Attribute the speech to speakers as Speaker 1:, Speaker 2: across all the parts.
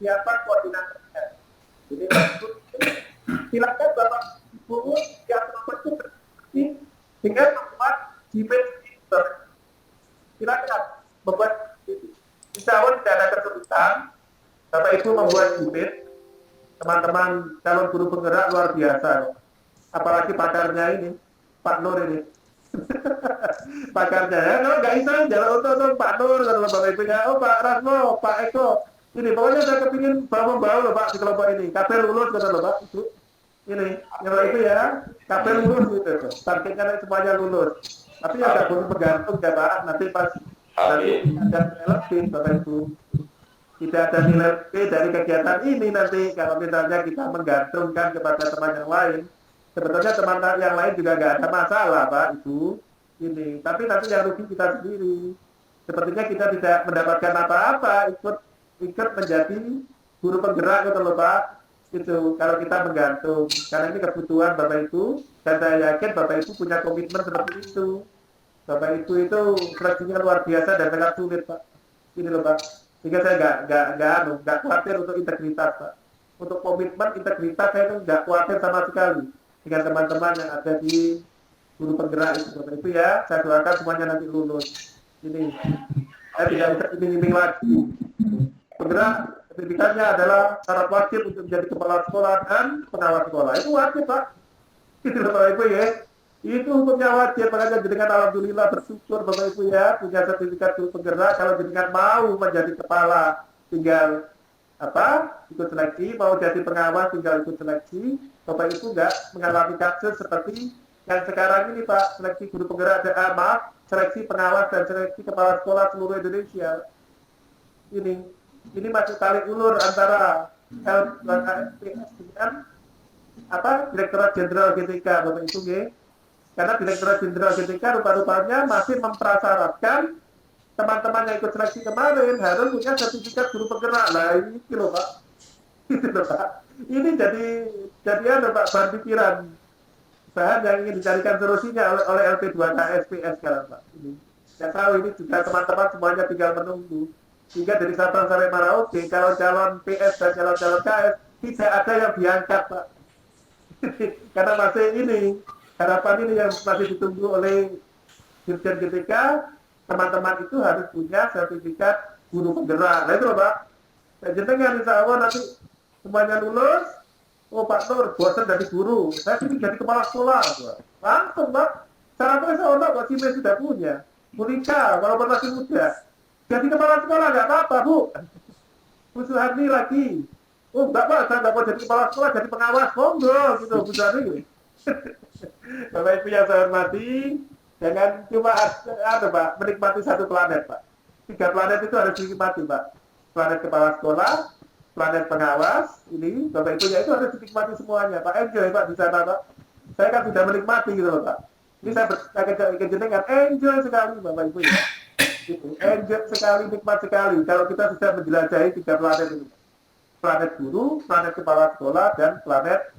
Speaker 1: siapa koordinatornya. Jadi silakan Bapak Ibu yang itu berarti dengan membuat Gmail. Silakan membuat insya Allah tidak ada kesulitan. Bapak Ibu membuat Gmail, teman-teman calon guru penggerak luar biasa. Apalagi pakarnya ini, Pak Nur ini. Pakarnya ya, kalau nggak bisa jalan untuk Pak Nur, kalau Bapak Ibu ya, oh Pak Rasmo, Pak Eko, ini pokoknya saya kepingin bawa loh Pak di kelompok ini, kabel lulus kata loh Pak, Ibu. Ini, yang itu ya, kabel lulus gitu, targetnya semuanya lulus. Tapi ya nggak boleh bergantung ya Pak, nanti pas nanti ada lebih Bapak Ibu. Tidak ada nilai B dari kegiatan ini nanti kalau misalnya kita menggantungkan kepada teman yang lain. Sebetulnya teman yang lain juga nggak ada masalah Pak Ibu ini, tapi nanti yang rugi kita sendiri. Sepertinya kita tidak mendapatkan apa-apa ikut menjadi guru penggerak gitu loh Pak. Itu kalau kita menggantung, karena ini kebutuhan Bapak Ibu, dan saya yakin Bapak Ibu punya komitmen seperti itu. Bapak Ibu itu seleksinya luar biasa dan sangat sulit Pak. Ini loh Pak. Sehingga saya nggak khawatir untuk integritas Pak. Untuk komitmen integritas saya itu nggak khawatir sama sekali dengan teman-teman yang ada di guru penggerak itu Bapak Ibu ya. Saya doakan semuanya nanti lulus. Ini saya tidak bisa iming-iming lagi. Penggerak sertifikatnya adalah syarat wajib untuk menjadi kepala sekolah dan pengawas sekolah. Itu wajib Pak. Itu Bapak Ibu ya. Itu hukumnya wajib, makanya jenengan alhamdulillah bersyukur Bapak Ibu ya punya sertifikat guru penggerak. Kalau jenengan mau menjadi kepala tinggal ikut seleksi, mau jadi pengawas tinggal ikut seleksi. Bapak Ibu nggak mengalami kasus seperti yang sekarang ini Pak, seleksi guru penggerak seleksi pengawas dan seleksi kepala sekolah seluruh Indonesia. Ini masih tarik ulur antara LKSPS dengan Direktorat Jenderal GTK Bapak Ibu ya. Karena Direktorat Jenderal GTK rupa-rupanya masih memprasyaratkan teman-teman yang ikut seleksi kemarin harus punya sertifikat guru penggerak. Nah ini loh Pak. Ini loh Pak. Ini jadi Pak bahan pikiran. Bahan yang ingin dicarikan solusinya oleh LP2K SPS sekarang Pak. Ini. Saya tahu ini juga teman-teman semuanya tinggal menunggu. Sehingga dari Sabang sampai Merauke, calon-calon PS dan calon-calon KS tidak ada yang diangkat Pak. Karena masih ini harapan ini yang masih ditunggu oleh Dirjen GTK, teman-teman itu harus punya sertifikat guru penggerak. Nah itu loh Pak. Dan jenengan insya Allah nanti semuanya lulus, oh Pak Nur, bosan jadi guru, saya ingin jadi kepala sekolah. Langsung Pak, syaratnya saya Allah Pak Cime sudah punya. Menikah, walaupun masih muda. Jadi kepala sekolah nggak apa-apa Bu. Bu Suharni lagi. Oh enggak Pak, saya nggak mau jadi kepala sekolah, jadi pengawas. Monggo gitu Bu Suharni. Bapak Ibu yang saya hormati, jangan cuma Pak, menikmati satu planet Pak. 3 planet itu harus dinikmati Pak. Planet kepala sekolah, planet pengawas, ini Bapak Ibu ya itu harus dinikmati semuanya Pak. Enjoy Pak di sana Pak. Saya kan sudah menikmati gitu loh Pak. Ini saya kejenengan enjoy sekali Bapak Ibu ya. Gitu. Enjoy sekali, nikmat sekali kalau kita sudah menjelajahi 3 planet ini. Planet guru, planet kepala sekolah, dan planet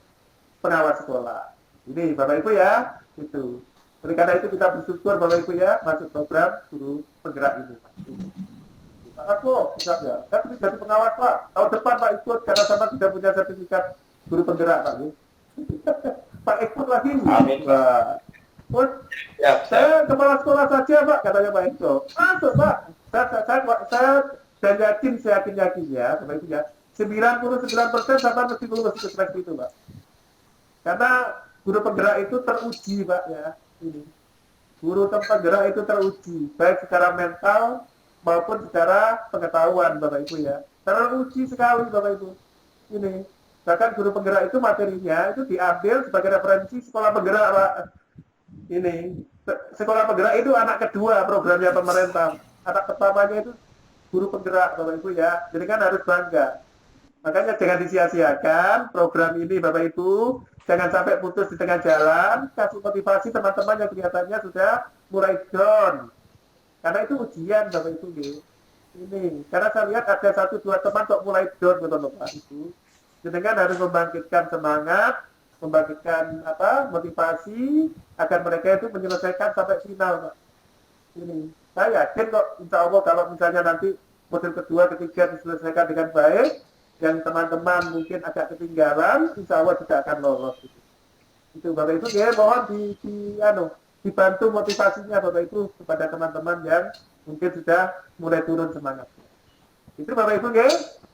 Speaker 1: pengawas sekolah. Ini Bapak Ibu ya, itu. Oleh karena itu kita bersyukur Bapak Ibu ya masuk program guru penggerak ini. Pak Aku, bisa ya. Saya jadi pengawas Pak. Tahun depan Pak ikut karena sama sudah punya sertifikat guru penggerak Pak. Pak ikut lagi.
Speaker 2: Amin Pak.
Speaker 1: Saya kepala sekolah saja Pak, katanya Pak Eko. Masuk Pak. Saya dan saya yakin ya, Bapak Ibu ya. 99% sama mesti lulus ke seleksi itu Pak. Karena guru penggerak itu teruji Pak ya. Ini. Guru penggerak itu teruji, baik secara mental maupun secara pengetahuan Bapak Ibu ya. Teruji sekali Bapak Ibu. Ini. Bahkan guru penggerak itu materinya itu diambil sebagai referensi sekolah penggerak Pak. Ini. Sekolah penggerak itu anak kedua programnya pemerintah. Anak pertamanya itu guru penggerak Bapak Ibu ya. Jadi kan harus bangga. Makanya jangan disia-siakan program ini Bapak Ibu. Jangan sampai putus di tengah jalan. Kasih motivasi teman-teman yang kelihatannya sudah mulai down. Karena itu ujian Bapak Ibu. Ini. Karena saya lihat ada 1-2 teman kok mulai down gitu loh Pak Ibu. Jadi kan harus membangkitkan semangat, membangkitkan motivasi agar mereka itu menyelesaikan sampai final Pak. Ini. Saya yakin kok insya Allah kalau misalnya nanti modul kedua, ketiga diselesaikan dengan baik, yang teman-teman mungkin agak ketinggalan, insya Allah tidak akan lolos. Itu Bapak Ibu ya, mohon dibantu motivasinya Bapak Ibu kepada teman-teman yang mungkin sudah mulai turun semangatnya. Itu Bapak Ibu ya.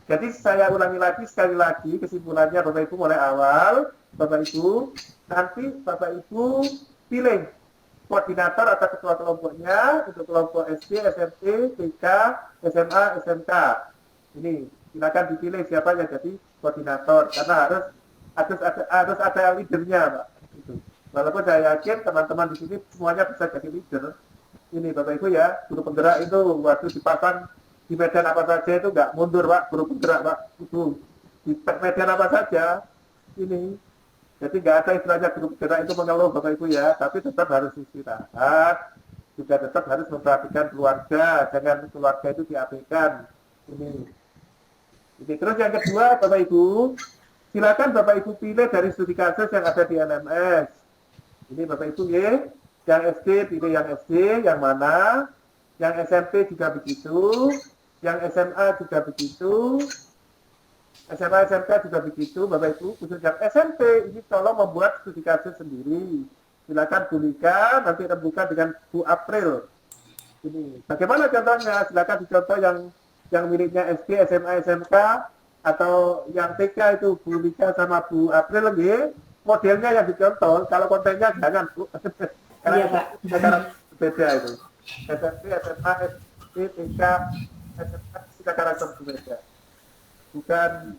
Speaker 1: Jadi saya ulangi lagi sekali lagi kesimpulannya Bapak Ibu mulai awal, Bapak Ibu nanti Bapak Ibu pilih koordinator atau ketua kelompoknya untuk kelompok SD, SMP, TK, SMA, SMK. Ini silakan dipilih siapa yang jadi koordinator karena harus ada leadernya, Pak. Itu. Walaupun saya yakin teman-teman di sini semuanya bisa jadi leader. Ini Bapak Ibu ya, guru penggerak itu waktu dipasang di medan apa saja itu nggak mundur, Pak. Guru penggerak, Pak. Itu di medan apa saja ini. Jadi nggak ada istilahnya guru penggerak itu mengeluh Bapak Ibu ya, tapi tetap harus istirahat, juga tetap harus memperhatikan keluarga, jangan keluarga itu diabaikan. Ini terus yang kedua Bapak Ibu, silakan Bapak Ibu pilih dari studi kasus yang ada di LMS. Ini Bapak Ibu ya, yang SD pilih yang SD, yang mana, yang SMP juga begitu, yang SMA juga begitu, SMA SMK juga begitu, Bapak Ibu. Khusus yang SMP ini tolong membuat studi kasus sendiri. Silakan Bu Lika, nanti rembukan dengan Bu April. Ini bagaimana contohnya? Silakan dicontoh yang miliknya SD, SMA, SMK, atau yang TK itu Bu Lika sama Bu April lagi. Modelnya yang dicontoh. Kalau kontennya jangan Bu. Karena sekarang beda itu. SMP, SMA, SD, TK, SMK kita karakter berbeda. Bukan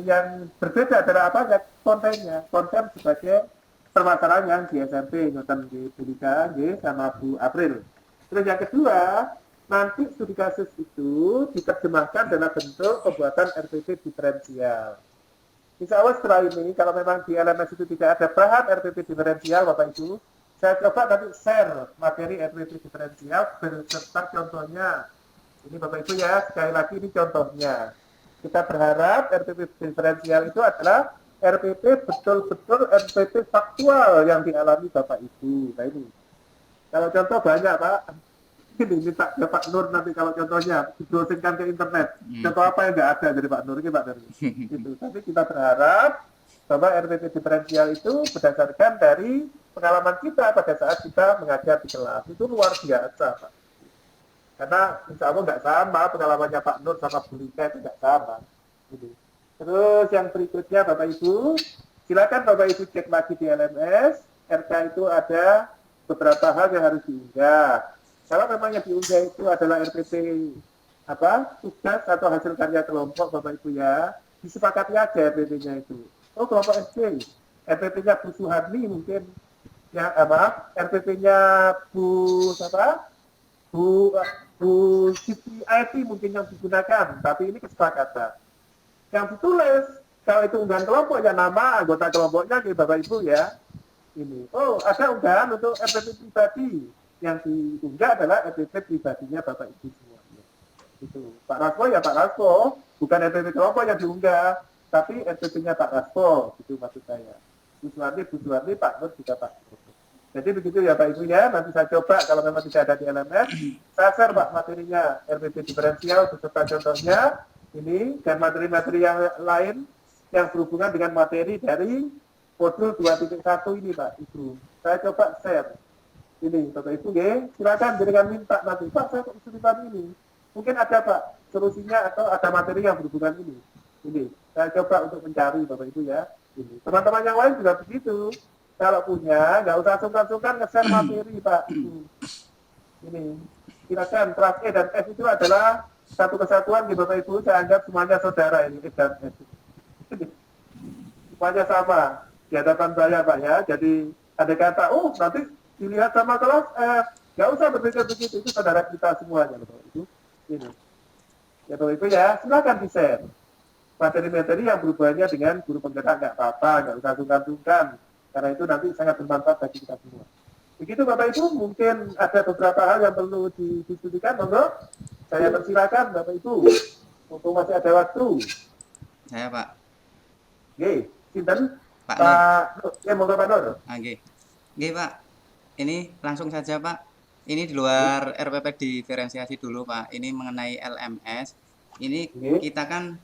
Speaker 1: yang berbeda adalah apa ya kontennya, konten sebagai permasalahan yang di SMP nonton di Bu Lika sama Bu April. Terus yang kedua, nanti studi kasus itu diterjemahkan dalam bentuk pembuatan RPP diferensial. Insya Allah setelah ini kalau memang di LMS itu tidak ada bahan RPP diferensial Bapak Ibu, saya coba nanti share materi RPP diferensial beserta contohnya. Ini Bapak Ibu ya, sekali lagi ini contohnya. Kita berharap RPP diferensial itu adalah RPP betul-betul RPP faktual yang dialami Bapak Ibu. Nah ini, kalau contoh banyak Pak, ini minta ke Pak Nur nanti kalau contohnya dibrowsingkan ke internet. Contoh apa yang nggak ada dari Pak Nur ini Pak Nur. Gitu. Tapi kita berharap bahwa RPP diferensial itu berdasarkan dari pengalaman kita pada saat kita mengajar di kelas. Itu luar biasa Pak. Karena insya Allah nggak sama pengalamannya Pak Nur sama Bu Lika itu nggak sama. Gitu. Terus yang berikutnya Bapak Ibu, silakan Bapak Ibu cek lagi di LMS, RK itu ada beberapa hal yang harus diunggah. Kalau memang yang diunggah itu adalah RPP tugas atau hasil karya kelompok Bapak Ibu ya, disepakati aja RPP-nya itu. Oh kelompok SD, RPP-nya Bu Suharni mungkin, ya RPP-nya Bu Siti IT mungkin yang digunakan, tapi ini kesepakatan. Yang ditulis, kalau itu unggahan kelompok ya nama anggota kelompoknya ke Bapak Ibu ya. Ini, oh ada unggahan untuk RPP pribadi, yang diunggah adalah RPP pribadinya Bapak Ibu semuanya. Itu Pak Raspo ya Pak Raspo, bukan RPP kelompok yang diunggah, tapi RPP-nya Pak Raspo, itu maksud saya. Bu Suwarni, Pak Nur juga Pak Nur. Jadi begitu ya Pak Ibu ya, nanti saya coba kalau memang tidak ada di LMS, saya share Pak materinya RPP diferensial beserta contohnya ini dan materi-materi yang lain yang berhubungan dengan materi dari modul 2.1 ini Pak Ibu. Saya coba share ini Bapak Ibu ya, silakan dengan minta nanti Pak saya kesulitan ini. Mungkin ada Pak solusinya atau ada materi yang berhubungan ini. Ini saya coba untuk mencari Bapak Ibu ya. Ini teman-teman yang lain juga begitu. Kalau punya, nggak usah sungkan-sungkan nge-share materi, Pak. Ini, silakan. Kelas E dan F itu adalah satu kesatuan di Bapak Ibu. Saya anggap semuanya saudara ini, E dan F. Semuanya sama di hadapan saya, Pak ya. Jadi ada kata, oh nanti dilihat sama kelas F. Nggak usah berpikir begitu. Itu saudara kita semuanya, Bapak Ibu. Ini. Ya Bapak Ibu ya, silakan di-share. Materi-materi yang berhubungannya dengan guru penggerak nggak apa-apa, nggak usah sungkan-sungkan. Karena itu nanti sangat bermanfaat bagi kita semua. Begitu Bapak Ibu, mungkin ada beberapa hal yang perlu didiskusikan, monggo. Saya persilakan Bapak Ibu, mumpung masih ada waktu.
Speaker 2: Saya Pak.
Speaker 1: Oke, sinten?
Speaker 2: Pak
Speaker 1: Nur. Ya, monggo Pak Nur.
Speaker 2: Oke. Oke Pak, ini langsung saja Pak. Ini di luar RPP diferensiasi dulu Pak. Ini mengenai LMS. Ini kita kan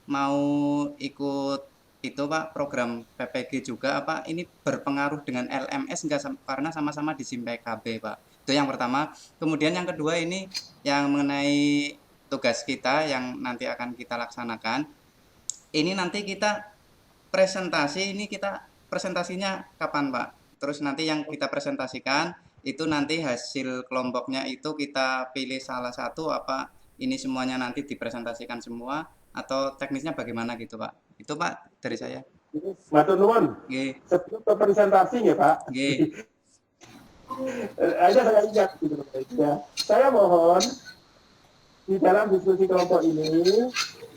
Speaker 2: mau ikut itu Pak program PPG juga apa ini berpengaruh dengan LMS enggak karena sama-sama di SIM PKB Pak. Itu yang pertama. Kemudian yang kedua ini yang mengenai tugas kita yang nanti akan kita laksanakan. Ini nanti kita presentasi ini kita presentasinya kapan Pak? Terus nanti yang kita presentasikan itu nanti hasil kelompoknya itu kita pilih salah satu apa ini semuanya nanti dipresentasikan semua atau teknisnya bagaimana gitu Pak? Itu Pak dari saya.
Speaker 1: Matur nuwun.
Speaker 2: Nggih.
Speaker 1: Sebelum ke presentasi ya Pak.
Speaker 2: Nggih.
Speaker 1: Aja saya ingat gitu ya. Saya mohon di dalam diskusi kelompok ini,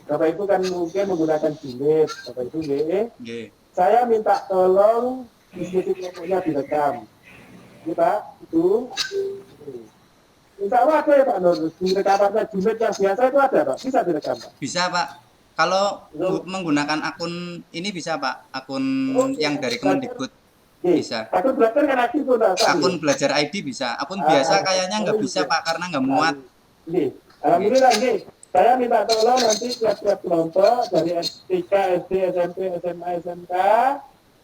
Speaker 1: Bapak Ibu kan mungkin menggunakan jilid, Bapak Ibu
Speaker 2: Nggih.
Speaker 1: saya minta tolong diskusi kelompoknya direkam. Ini Pak, itu. Insya Allah ada ya Pak Nur, di rekamannya jilid yang biasa itu ada Pak, bisa direkam Pak?
Speaker 2: Bisa Pak. Kalau menggunakan akun ini bisa Pak, akun yang dari Kemendikbud bisa.
Speaker 1: Akun belajar kan aktif tuh.
Speaker 2: Akun belajar ID bisa. Akun biasa kayaknya nggak bisa Pak karena nggak muat.
Speaker 1: Ini, alhamdulillah ini. Saya minta tolong nanti tiap-tiap kelompok dari TK, SD, SMP, SMA, SMK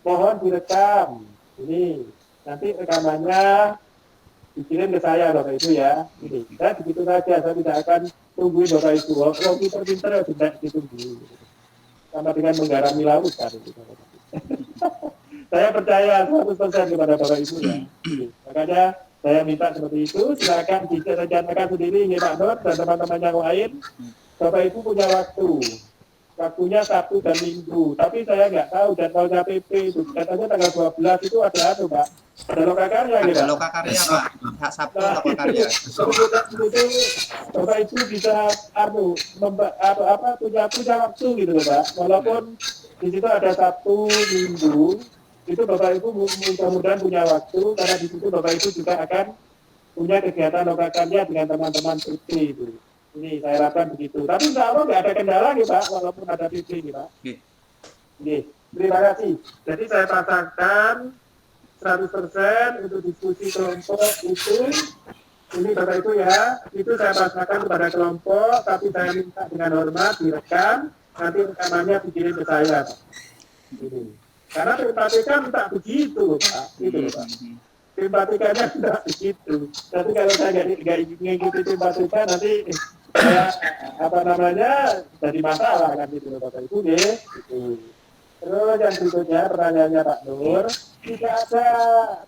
Speaker 1: mohon direkam. Ini nanti rekamannya dikirim ke saya Bapak Ibu ya. Ini saya begitu saja, saya tidak akan tungguin Bapak Ibu. Kalau pinter-pinter ya tidak ditunggu. Sama dengan menggarami laut kan. Saya percaya 100% kepada Bapak Ibu ya. Makanya saya minta seperti itu, silakan direncanakan sendiri ini Pak Nur dan teman-teman yang lain. Bapak Ibu punya waktu. Waktunya Sabtu dan Minggu. Tapi saya nggak tahu jadwalnya PP itu. Katanya tanggal 12 itu ada apa Pak? Ada lokakarya gitu.
Speaker 2: Ada lokakarya Pak. Hak Sabtu lokakarya.
Speaker 1: Itu Bapak Ibu bisa punya waktu gitu loh Pak. Walaupun di situ ada Sabtu, Minggu, itu Bapak Ibu mudah-mudahan punya waktu karena di situ Bapak Ibu juga akan punya kegiatan lokakarya dengan teman-teman PP itu. Ini saya harapkan begitu. Tapi insya Allah nggak ada kendala nih Pak, walaupun ada PP nih Pak. Oke, terima kasih. Jadi saya pasangkan 100% untuk diskusi kelompok itu. Ini Bapak Ibu ya, itu saya pasangkan kepada kelompok, tapi saya minta dengan hormat direkam, nanti rekamannya dikirim ke saya Pak. Ini. Karena PK minta begitu Pak, gitu loh Pak. PK-nya minta begitu. Tapi kalau saya nggak ngikuti PK nanti saya jadi masalah kan gitu loh Bapak Ibu deh. Gitu. Terus yang berikutnya pertanyaannya Pak Nur, tidak ada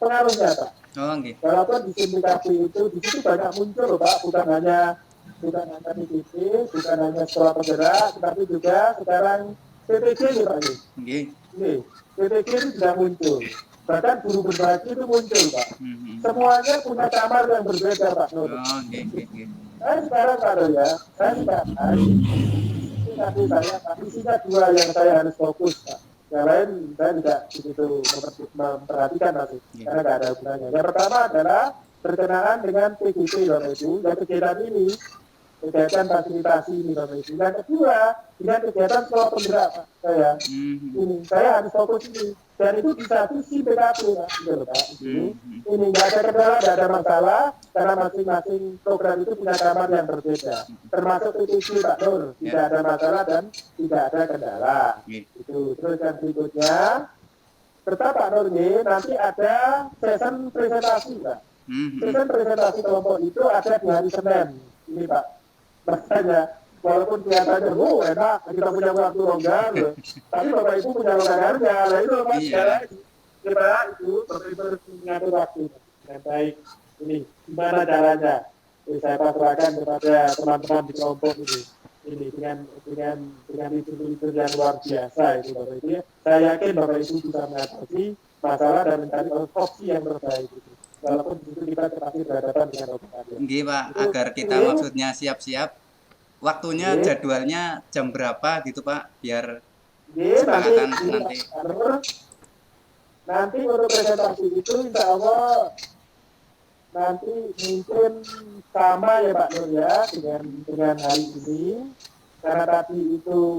Speaker 1: pengaruhnya Pak.
Speaker 2: Oh, okay.
Speaker 1: Walaupun di sindikasi itu di situ banyak muncul loh Pak, bukan hanya PPP, bukan hanya sekolah penggerak, tetapi juga sekarang PPG nih Pak ini. Nih, PPG itu sudah muncul. Bahkan guru berbagi itu muncul Pak. Semuanya punya kamar yang berbeda Pak Nur.
Speaker 2: Oh, okay.
Speaker 1: Saya sekarang kalau ya, saya tapi isinya dua yang saya harus fokus Pak. Yang lain saya tidak begitu memperhatikan masih, karena tidak ada hubungannya. Yang pertama adalah berkenaan dengan PGP Bapak Ibu, dan kegiatan ini, kegiatan fasilitasi ini Bapak Ibu. Yang kedua, dengan kegiatan sekolah penggerak Pak saya. Ini, saya harus fokus ini. Dan itu bisa visi PKP Pak. Gitu, Pak. Ini nggak ada kendala, nggak ada masalah, karena masing-masing program itu punya kamar yang berbeda. Termasuk PTC Pak Nur, tidak ada masalah dan tidak ada kendala. Itu. Terus yang berikutnya, tetap Pak Nur ini nanti ada session presentasi Pak. Session presentasi kelompok itu ada di hari Senin. Ini Pak. Makanya, walaupun kelihatannya, enak, kita punya waktu longgar, tapi Bapak Ibu punya longgarnya. Nah itu Pak, kita itu Bapak Ibu harus mengatur waktu dengan baik. Ini gimana caranya? Jadi saya pasrahkan kepada teman-teman di kelompok ini. Ini dengan itu yang luar biasa itu Bapak Ibu ya. Saya yakin Bapak Ibu bisa mengatasi masalah dan mencari opsi yang terbaik itu. Walaupun itu kita pasti berhadapan dengan opsi.
Speaker 2: Nggih Pak, agar kita maksudnya siap-siap. Waktunya jadwalnya jam berapa gitu Pak, biar kesepakatan
Speaker 1: nanti untuk presentasi itu insya Allah nanti mungkin sama ya Pak Nur ya dengan hari ini, karena tadi itu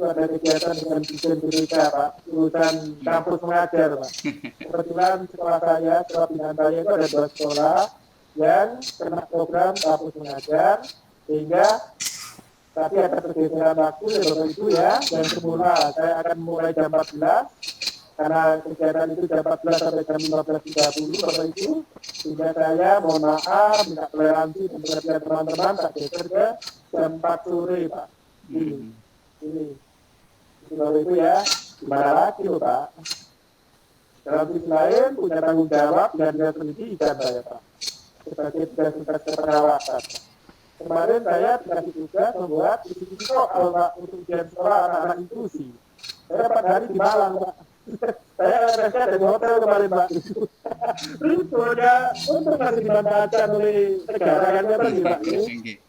Speaker 1: ada kegiatan dengan bikin BPK Pak, urusan kampus mengajar Pak. Kebetulan sekolah pilihan saya itu ada 2 sekolah yang kena program kampus mengajar, sehingga Tapi ada pergeseran waktu ya Bapak Ibu ya. Dan semula saya akan mulai jam 14 karena kegiatan itu jam 14 sampai jam 15.30 Bapak Ibu. Sehingga saya mohon maaf, minta toleransi dan perhatian teman-teman tak geser ke jam 4 sore Pak. Ini Bapak Ibu ya. Gimana lagi loh Pak? Dalam sisi lain punya tanggung jawab dengan dinas pendidikan saya Pak. Sebagai tugas-tugas kepengawasan. Kemarin saya dikasih tugas membuat isi-isi soal Pak untuk ujian sekolah anak-anak inklusi. Saya 4 hari di Malang Pak. Saya resnya dari hotel kemarin Pak. Ributnya untuk masih dimanfaatkan oleh negara kan tadi Pak.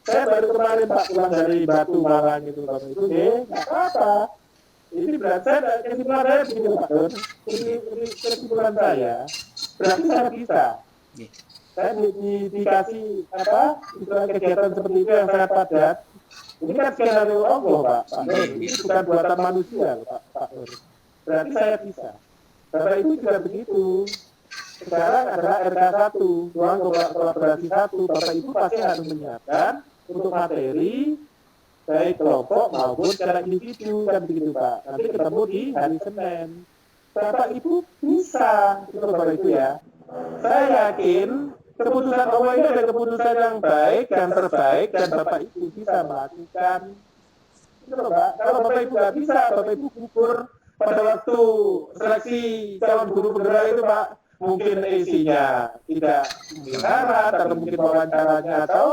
Speaker 1: Saya baru kemarin Pak pulang dari Batu Malang gitu Bapak Ibu. Nggak apa-apa. Ini berarti kesimpulan saya begini Pak Don. Ini kesimpulan saya. Berarti saya bisa. Saya dikasih kegiatan seperti itu yang sangat padat. Ini kan skenario Allah Pak. Ini bukan buatan manusia Pak Nur. Berarti saya bisa. Bapak Ibu juga begitu. Sekarang adalah RK1, ruang kolaborasi 1. Bapak Ibu pasti harus menyiapkan untuk materi baik kelompok maupun secara individu kan begitu Pak. Nanti ketemu di hari Senin. Bapak Ibu bisa, itu Bapak Ibu ya. Saya yakin keputusan Allah ini ada keputusan yang baik dan terbaik dan Bapak Ibu bisa melakukan. Itu loh Pak. Kalau Bapak Ibu nggak bisa, Bapak Ibu gugur pada waktu seleksi calon guru penggerak itu Pak. Mungkin isinya tidak memenuhi syarat atau mungkin wawancaranya atau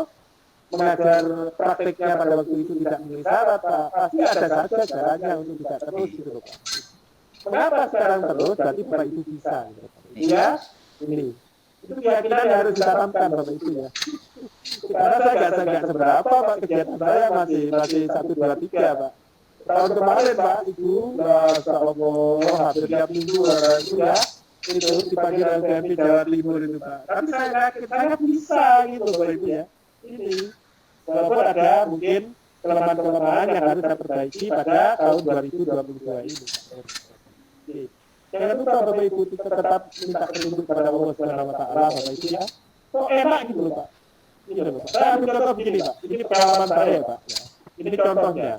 Speaker 1: mengajar prakteknya pada waktu itu tidak memenuhi syarat Pak. Pasti ada saja caranya untuk tidak terus gitu loh Pak. Mengapa sekarang terus? Berarti Bapak Ibu bisa. Gitu. Ya, ini. Itu keyakinan yang harus ditanamkan Bapak Ibu ya. Karena saya nggak seberapa Pak, kegiatan saya masih 1, 2, 3 Pak. Tahun kemarin Pak Ibu, Masya Allah, hampir tiap minggu itu ya, itu dipanggil LPMP Jawa Timur itu Pak. Tapi saya yakin, saya bisa gitu Bapak Ibu ya. Ini, walaupun ada mungkin kelemahan-kelemahan yang harus saya perbaiki pada tahun 2022 ini Pak. Jangan lupa Bapak Ibu tetap minta petunjuk kepada Allah Subhanahu wa taala Bapak Ibu ya. Kok enak gitu loh Pak. Ini loh Pak. Saya ambil contoh begini Pak. Ini pengalaman saya Pak. Ya. Ini contohnya.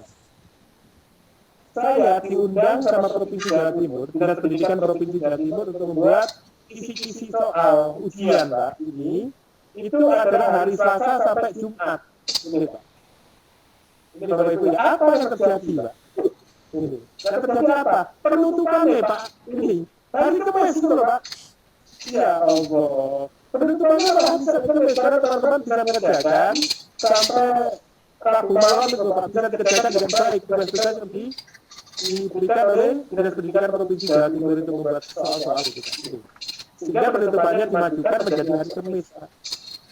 Speaker 1: Saya diundang sama Provinsi Jawa Timur, Dinas Pendidikan Provinsi Jawa Timur untuk membuat kisi-kisi soal ujian Pak. Ini itu adalah hari Selasa sampai Jumat. Ini Pak. Ini Bapak Ibu ya. Apa yang terjadi Pak? Ini. Dan terjadi apa? Penutupannya Pak. Ini. Hari Kamis itu loh Pak. Ya Allah. Penutupannya Pak. Karena teman-teman bisa mengerjakan sampai Rabu malam itu Pak. Bisa dikerjakan dengan baik. Tugas-tugas yang diberikan oleh Dinas Pendidikan Provinsi Jawa Timur itu membuat soal-soal itu Pak. Sehingga penutupannya dimajukan menjadi hari Kamis Pak.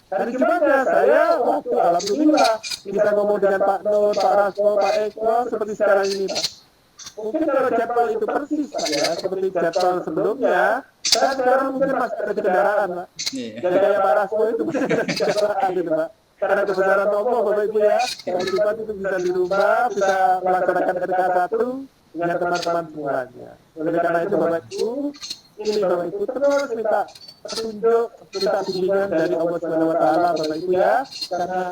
Speaker 1: Hari Jumatnya saya waktu alhamdulillah bisa ngomong dengan Pak Nur, Pak Rasko, Pak Eko seperti sekarang ini Pak. Mungkin kalau jadwal itu persis Pak ya, seperti jadwal sebelumnya, saya sekarang mungkin masih ada di kendaraan Pak. Dan kayak Pak Rasko itu masih ada di kendaraan gitu Pak. Karena kebesaran Allah Bapak Ibu ya, hari Jumat itu bisa di rumah, bisa melaksanakan RK1 dengan teman-teman semuanya. Oleh karena itu Bapak Ibu, ini Bapak Ibu terus minta petunjuk, minta bimbingan dari Allah Subhanahu wa taala Bapak Ibu ya. Karena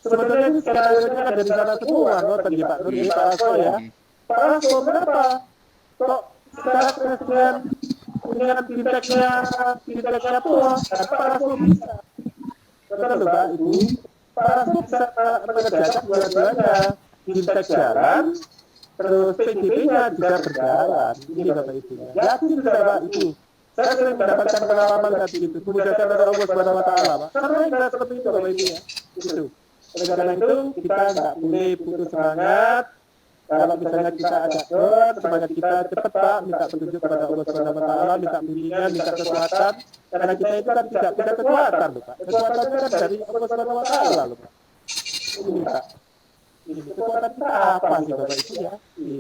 Speaker 1: sebetulnya ini skenario-nya ada di sana semua, no? Tadi Pak Nur, Pak Rasko ya. Pak Rasko kenapa? Kok secara dengan fintechnya pun, Pak Rasko bisa. Betul loh Pak Ibu. Pak Rasko bisa mengerjakan dua-duanya. Fintech jalan, terus PDP-nya juga berjalan. Ini Bapak Ibu. Yakin sudah Pak Ibu. Saya sering mendapatkan pengalaman tadi itu. Dimudahkan oleh Allah Subhanahu wa taala, Pak. Karena enggak seperti itu Bapak Ibu ya. Itu. Oleh karena itu kita enggak boleh putus semangat. Kalau misalnya kita agak down, semangat kita cepat Pak, minta petunjuk kepada Allah Subhanahu wa taala, minta bimbingan, minta kekuatan. Karena kita itu kan tidak punya kekuatan loh Pak. Kekuatannya kan dari Allah Subhanahu wa taala loh Pak. Ini Pak. Ini kekuatan kita apa sih Bapak Ibu ya? Ini.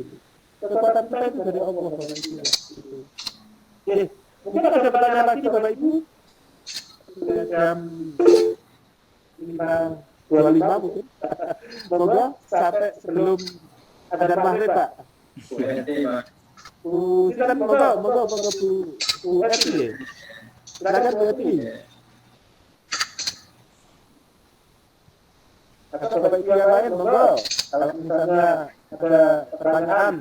Speaker 1: Kekuatan kita itu dari Allah Bapak Ibu ya. Itu. Jadi, mungkin ada pertanyaan lagi Bapak Ibu. Jam 5.25 mungkin. Semoga sampai sebelum ada maghrib Pak. Silakan monggo Bu Eti. Silakan Bu Eti. Atau Bapak Ibu yang lain, monggo. Kalau misalnya ada pertanyaan.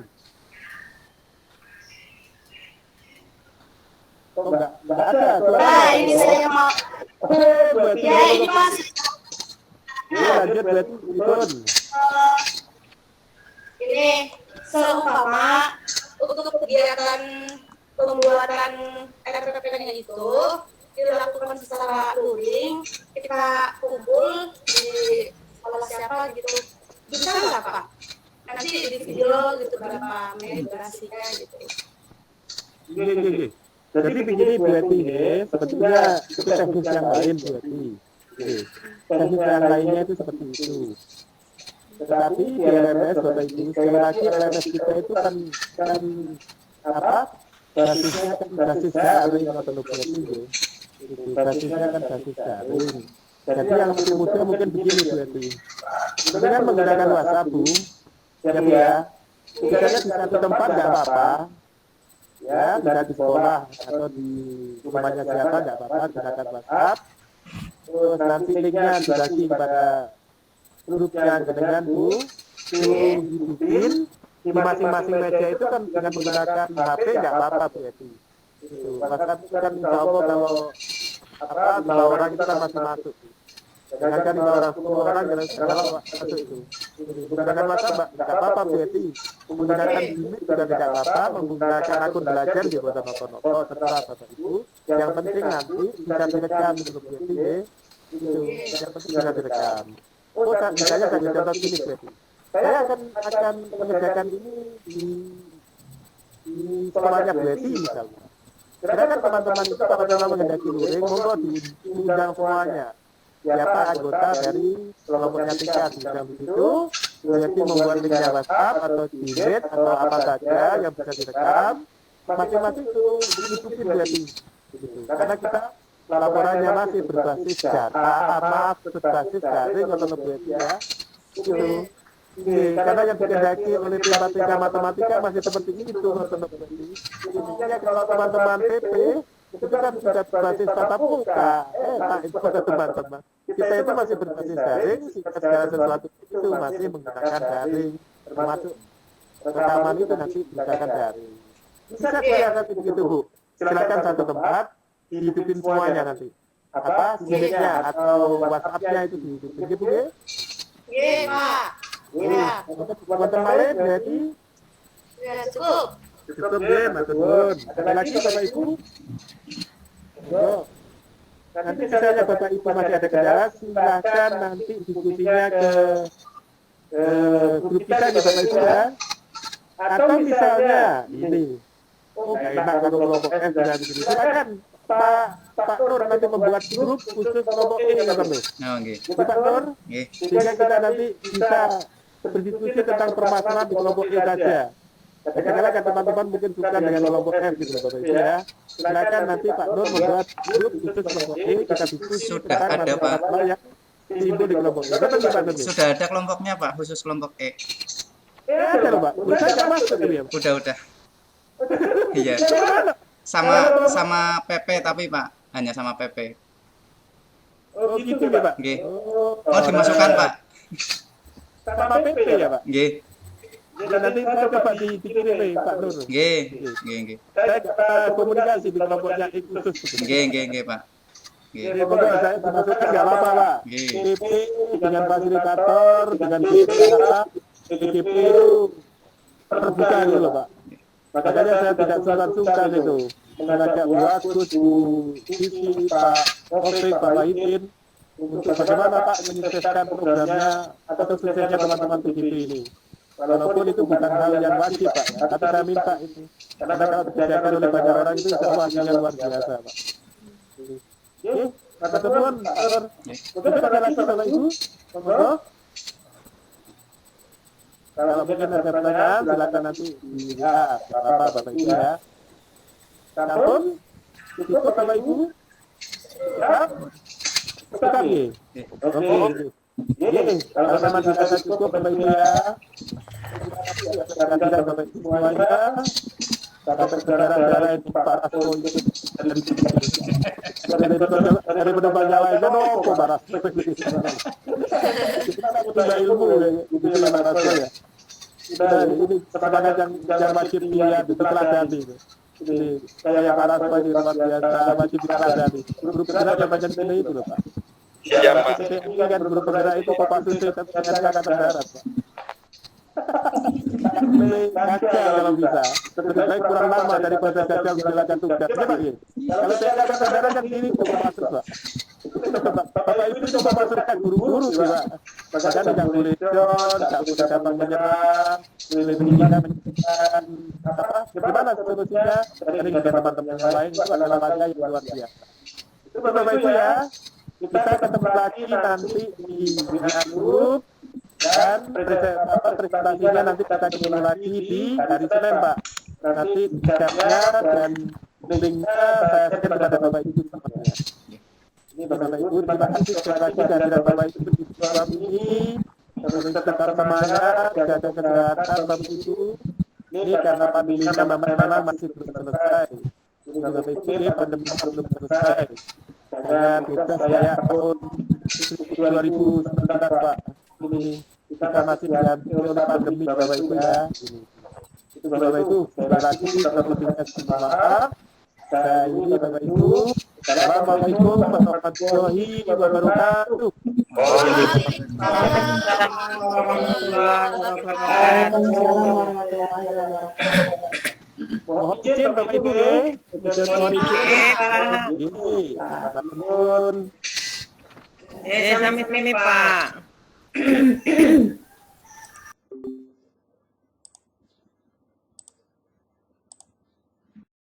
Speaker 1: Oh, enggak ada.
Speaker 3: Nah, ini saya mau.
Speaker 1: Berarti
Speaker 3: Ya, ini Mas.
Speaker 1: ya, lanjut berarti Ibun.
Speaker 3: Ini seumpama untuk kegiatan pembuatan RPP-nya itu dilakukan secara luring, kita kumpul di sekolah siapa gitu, bisa nggak Pak? Nanti di video gitu berapa menit durasinya gitu.
Speaker 1: Gini. Jadi begini berarti ya, sebetulnya itu teknis yang lain berarti. Teknis yang lainnya itu seperti itu. Tetapi di LMS Bapak Ibu, sekali lagi LMS kita itu kan apa? Basisnya kan basis daring atau berarti ya. Basisnya kan basis daring. Jadi yang lebih mudah mungkin begini berarti. Dengan menggunakan WhatsApp, Bu, ya Bu ya, misalnya di satu tempat nggak apa-apa, ya bisa di sekolah atau di rumahnya siapa nggak apa-apa, gunakan WhatsApp. Terus nanti linknya dibagi kepada grup yang dengan Bu, dibikin di masing-masing meja itu kan dengan menggunakan HP nggak apa-apa berarti. WhatsApp itu kan insya Allah kalau 5 orang itu kan masih masuk. Jangankan 5 orang, 10 orang kalau masuk itu. Menggunakan WhatsApp nggak apa-apa berarti. Menggunakan Gmail juga tidak apa-apa. Menggunakan akun belajar di bawah nopo terserah Bapak Ibu. Yang penting nanti bisa direkam gitu berarti ya. Itu yang penting bisa direkam. Misalnya saya contoh gini berarti. Saya akan mengerjakan ini di sekolahnya berarti misalnya. Silakan teman-teman itu sama-sama menghendaki luring, monggo diundang semuanya. Siapa anggota dari kelompoknya tingkat di dalam situ, berarti membuat linknya WhatsApp atau Gmail atau apa saja yang bisa direkam, masing-masing itu diikuti berarti. Karena kita laporannya masih berbasis data, berbasis daring atau berarti ya. Itu. Karena yang dikehendaki oleh tim matematika masih seperti itu atau berarti. Intinya kalau teman-teman PP itu kan sudah berbasis tatap muka, itu pada teman-teman. Kita itu masih berbasis daring, segala sesuatu itu masih menggunakan daring, termasuk rekaman itu nanti menggunakan daring. Bisa kelihatan begitu Bu. Silakan satu tempat, dihidupin semuanya nanti. Apa Gmail-nya atau WhatsApp-nya itu dihidupin gitu ya?
Speaker 3: Iya Pak. Ya.
Speaker 1: Teman-teman lain berarti
Speaker 3: Ya cukup.
Speaker 1: cukup deh, Mas Gun. Ada lagi Bapak Ibu? Nanti misalnya Bapak Ibu masih ada kendala, silakan nanti diskusinya ke grup kita ya Bapak Ibu ya. Atau misalnya ini, nggak enak kalau kelompok F dan begini. Silakan Pak Nur nanti membuat grup khusus kelompok E ya Bapak Nur.
Speaker 2: Oh, nggih.
Speaker 1: Pak Nur,
Speaker 2: Nggih.
Speaker 1: sehingga kita nanti bisa berdiskusi tentang permasalahan di kelompok E saja. Kadang-kadang kan teman-teman mungkin suka dengan kelompok F gitu Bapak Ibu ya. Silakan nanti Pak Nur membuat grup khusus kelompok E, kita diskusi
Speaker 2: Sudah
Speaker 1: tentang
Speaker 2: ada, Pak.
Speaker 1: masalah yang timbul di kelompok E. Betul Pak Nur?
Speaker 2: Sudah ada kelompoknya Pak, khusus kelompok E.
Speaker 1: Ya, ada loh Pak. Saya nggak masuk ya.
Speaker 2: Udah. Iya. Sama PP tapi Pak, hanya sama PP.
Speaker 1: Oh gitu ya Pak.
Speaker 2: Nggih.
Speaker 1: Oh,
Speaker 2: Oh, dimasukkan Pak.
Speaker 1: sama PP ya Pak.
Speaker 2: Nggih.
Speaker 1: Jadi nanti saya coba dikirim nih Pak Nur.
Speaker 2: Nggih.
Speaker 1: Saya komunikasi di kelompoknya E khusus.
Speaker 2: Nggih, Pak. Nggih.
Speaker 1: Jadi pokoknya saya dimasukkan nggak apa-apa Pak.
Speaker 2: Nggih.
Speaker 1: PP dengan fasilitator, dengan apa, PP itu terbuka gitu loh Pak. Makanya saya tidak sungkan-sungkan itu mengajak Bu Agus, Bu Sisi, Pak Taufik, Pak Wahidin untuk bagaimana Pak menyukseskan programnya atau suksesnya teman-teman PGP ini. Walaupun itu bukan hal yang wajib Pak, ya. Tapi saya minta ini. Karena kalau dikerjakan oleh banyak orang itu insya Allah hasilnya luar biasa Pak. Oke, kata teman, Pak Nur. Mungkin ada lagi Bapak Ibu? Monggo. Kalau mungkin ada pertanyaan, silakan nanti di WA Bapak Ibu ya. Sampun, cukup Bapak Ibu? Siap? Cukup ya? Oke. Kalau memang sudah cukup Bapak Ibu ya. Silakan Bapak Ibu semuanya. kata saudara-saudara itu Pak Rasto itu dari penerbangnya lain kan kok Pak Rasto kita tidak ilmu ya gitu ya Pak Rasto ya. Ini sebagai yang wajib diteladani itu. Jadi saya Pak Rasto ini luar biasa wajib diteladani. Grup gerak yang macam ini itu loh Pak.
Speaker 4: Iya Pak.
Speaker 1: Ini kan grup gerak itu Kopassus dengan Angkatan Darat Pak. Gagal kalau bisa. Lebih baik kurang lama daripada gagal menjalankan tugas. Ya Pak ya. Kalau saya Angkatan Darat kan ini Kopassus Pak. Bapak Ibu coba masukkan guru-guru sih Pak. Bahkan nggak boleh John, nggak boleh gampang menyerang, boleh menghina menyerang. Apa? Gimana solusinya? Ini juga teman-teman yang lain itu adalah langkah yang luar biasa. Itu Bapak Ibu ya. Kita ketemu lagi nanti di WA Group dan presentasinya nanti kita ketemu lagi di hari Senin Pak. Nanti jamnya dan linknya saya share kepada Bapak Ibu semuanya. Ini Bapak Ibu, terima kasih sekali lagi kehadiran Bapak Ibu di program ini. Tetap semangat, jaga kesehatan Bapak Ibu. Ini karena pandeminya memang masih belum selesai. Ini Bapak Ibu, ini pandemi belum selesai. Saya tahun 2019 Pak. Ini kita masih dihantui oleh pandemi Bapak Ibu ya. Itu Bapak Ibu, sekali lagi terlebihnya maaf. Saya ini Bapak Ibu. Assalamualaikum warahmatullahi wabarakatuh. Mohon izin Bapak Ibu ya. Mohon izin. Ini.
Speaker 5: Sampai sini Pak.